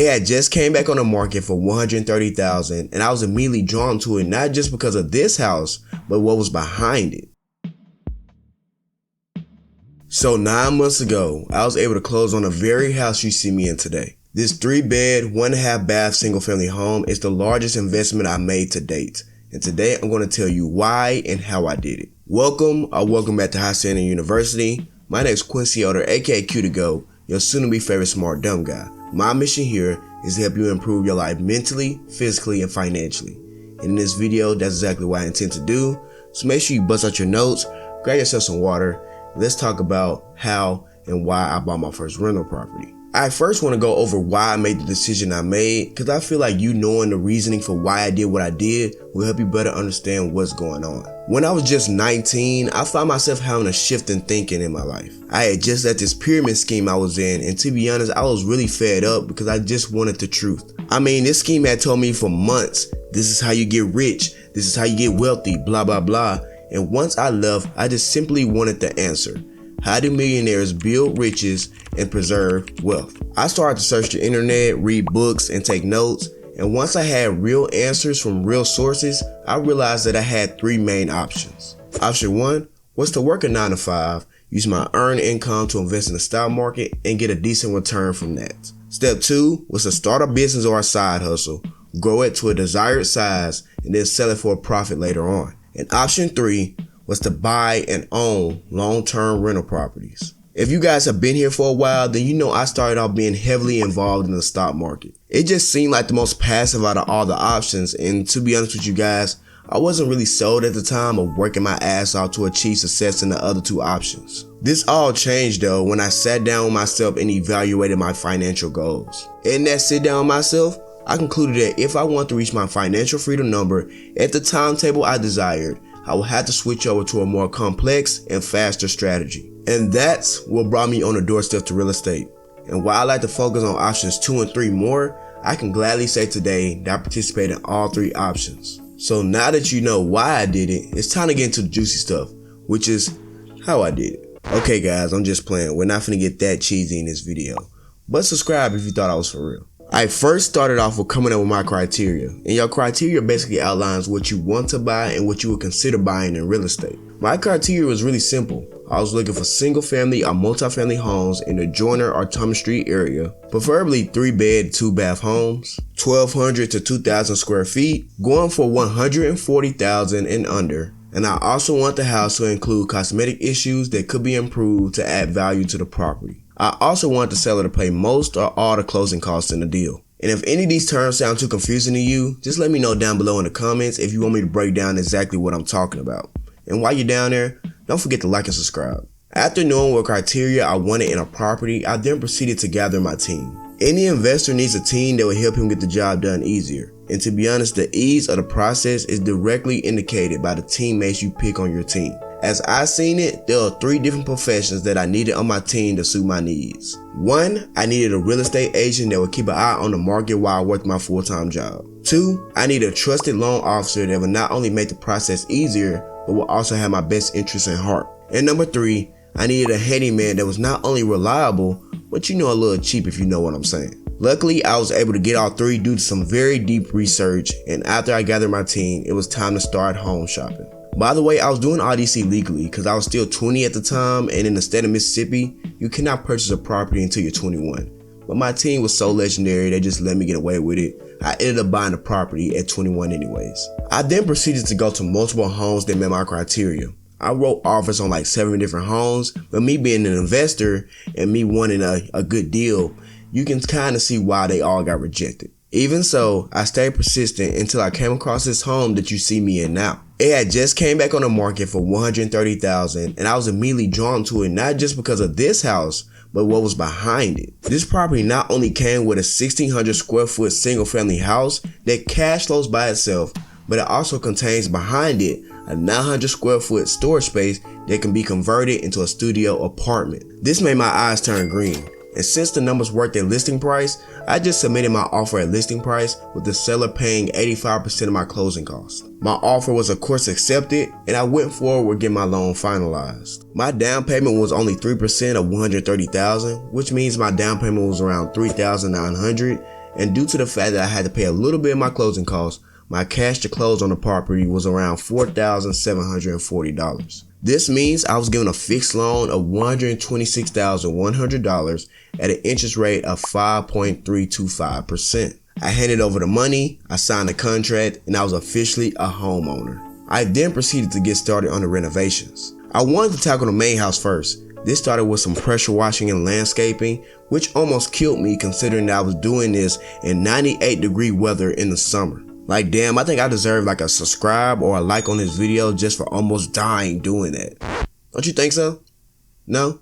It had just came back on the market for $130,000, and I was immediately drawn to it, not just because of this house, but what was behind it. So 9 months ago, I was able to close on the very house you see me in today. This 3-bed, 1.5 bath single family home is the largest investment I made to date. And today I'm going to tell you why and how I did it. Welcome back to High Standing University. My name is Quincy, aka Q2Go, your soon-to-be favorite smart dumb guy. My mission here is to help you improve your life mentally, physically, and financially. And in this video, that's exactly what I intend to do. So make sure you bust out your notes, grab yourself some water, and let's talk about how and why I bought my first rental property. I first want to go over why I made the decision I made, because I feel like you knowing the reasoning for why I did what I did will help you better understand what's going on. When I was just 19, I found myself having a shift in thinking in my life. I had just left this pyramid scheme I was in, and to be honest, I was really fed up because I just wanted the truth. I mean, this scheme had told me for months, this is how you get rich, this is how you get wealthy, blah, blah, blah. And once I left, I just simply wanted the answer. How do millionaires build riches and preserve wealth? I started to search the internet, read books, and take notes. And once I had real answers from real sources, I realized that I had 3 main options. Option 1 was to work a 9 to 5, use my earned income to invest in the stock market and get a decent return from that. Step 2 was to start a business or a side hustle, grow it to a desired size, and then sell it for a profit later on. And option 3 was to buy and own long-term rental properties. If you guys have been here for a while, then you know I started off being heavily involved in the stock market. It just seemed like the most passive out of all the options, and to be honest with you guys, I wasn't really sold at the time of working my ass off to achieve success in the other 2 options. This all changed though when I sat down with myself and evaluated my financial goals. In that sit down with myself, I concluded that if I want to reach my financial freedom number at the timetable I desired, I will have to switch over to a more complex and faster strategy. And that's what brought me on the doorstep to real estate. And while I like to focus on options 2 and 3 more, I can gladly say today that I participate in all 3 options. So now that you know why I did it, it's time to get into the juicy stuff, which is how I did it. Okay guys, I'm just playing. We're not finna get that cheesy in this video. But subscribe if you thought I was for real. I first started off with coming up with my criteria, and your criteria basically outlines what you want to buy and what you would consider buying in real estate. My criteria was really simple. I was looking for single family or multi-family homes in the Joyner or Thomas Street area, preferably 3-bed, 2-bath homes, 1,200 to 2,000 square feet, going for $140,000 and under. And I also want the house to include cosmetic issues that could be improved to add value to the property. I also want the seller to pay most or all the closing costs in the deal. And if any of these terms sound too confusing to you, just let me know down below in the comments if you want me to break down exactly what I'm talking about. And while you're down there, don't forget to like and subscribe. After knowing what criteria I wanted in a property, I then proceeded to gather my team. Any investor needs a team that will help him get the job done easier. And to be honest, the ease of the process is directly indicated by the teammates you pick on your team. As I seen it, there are 3 different professions that I needed on my team to suit my needs. 1, I needed a real estate agent that would keep an eye on the market while I worked my full-time job. 2, I needed a trusted loan officer that would not only make the process easier, but will also have my best interests in heart. And number 3, I needed a handyman that was not only reliable, but a little cheap if you know what I'm saying. Luckily, I was able to get all 3 due to some very deep research, and after I gathered my team, it was time to start home shopping. By the way, I was doing all this illegally because I was still 20 at the time, and in the state of Mississippi, you cannot purchase a property until you're 21. But my team was so legendary, they just let me get away with it. I ended up buying the property at 21 anyways. I then proceeded to go to multiple homes that met my criteria. I wrote offers on like 7 different homes, but me being an investor and me wanting a good deal, you can kind of see why they all got rejected. Even so, I stayed persistent until I came across this home that you see me in now. It had just came back on the market for $130,000, and I was immediately drawn to it not just because of this house, but what was behind it. This property not only came with a 1,600 square foot single family house that cash flows by itself, but it also contains behind it a 900 square foot storage space that can be converted into a studio apartment. This made my eyes turn green. And since the numbers worked at listing price, I just submitted my offer at listing price with the seller paying 85% of my closing costs. My offer was of course accepted, and I went forward with getting my loan finalized. My down payment was only 3% of $130,000, which means my down payment was around $3,900, and due to the fact that I had to pay a little bit of my closing costs, my cash to close on the property was around $4,740. This means I was given a fixed loan of $126,100 at an interest rate of 5.325%. I handed over the money, I signed the contract, and I was officially a homeowner. I then proceeded to get started on the renovations. I wanted to tackle the main house first. This started with some pressure washing and landscaping, which almost killed me considering that I was doing this in 98-degree weather in the summer. Like, damn, I think I deserve like a subscribe or a like on this video just for almost dying doing that. Don't you think so? No?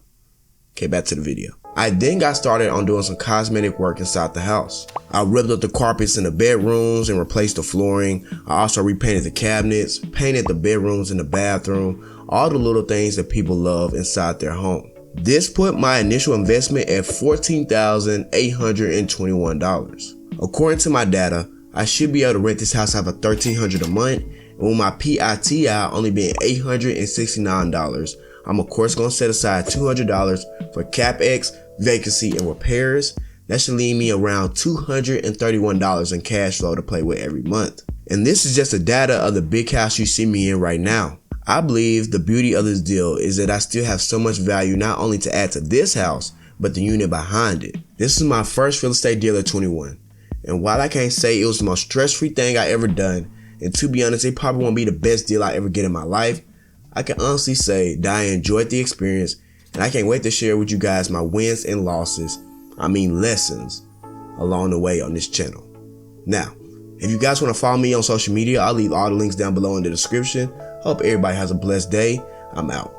Okay, back to the video. I then got started on doing some cosmetic work inside the house. I ripped up the carpets in the bedrooms and replaced the flooring. I also repainted the cabinets, painted the bedrooms and the bathroom, all the little things that people love inside their home. This put my initial investment at $14,821. According to my data, I should be able to rent this house out for $1,300 a month, and with my PITI only being $869, I'm of course going to set aside $200 for CapEx, vacancy, and repairs. That should leave me around $231 in cash flow to play with every month. And this is just the data of the big house you see me in right now. I believe the beauty of this deal is that I still have so much value not only to add to this house, but the unit behind it. This is my first real estate deal at 21. And while I can't say it was the most stress-free thing I ever done, and to be honest, it probably won't be the best deal I ever get in my life, I can honestly say that I enjoyed the experience, and I can't wait to share with you guys my wins and losses, lessons, along the way on this channel. Now, if you guys want to follow me on social media, I'll leave all the links down below in the description. Hope everybody has a blessed day. I'm out.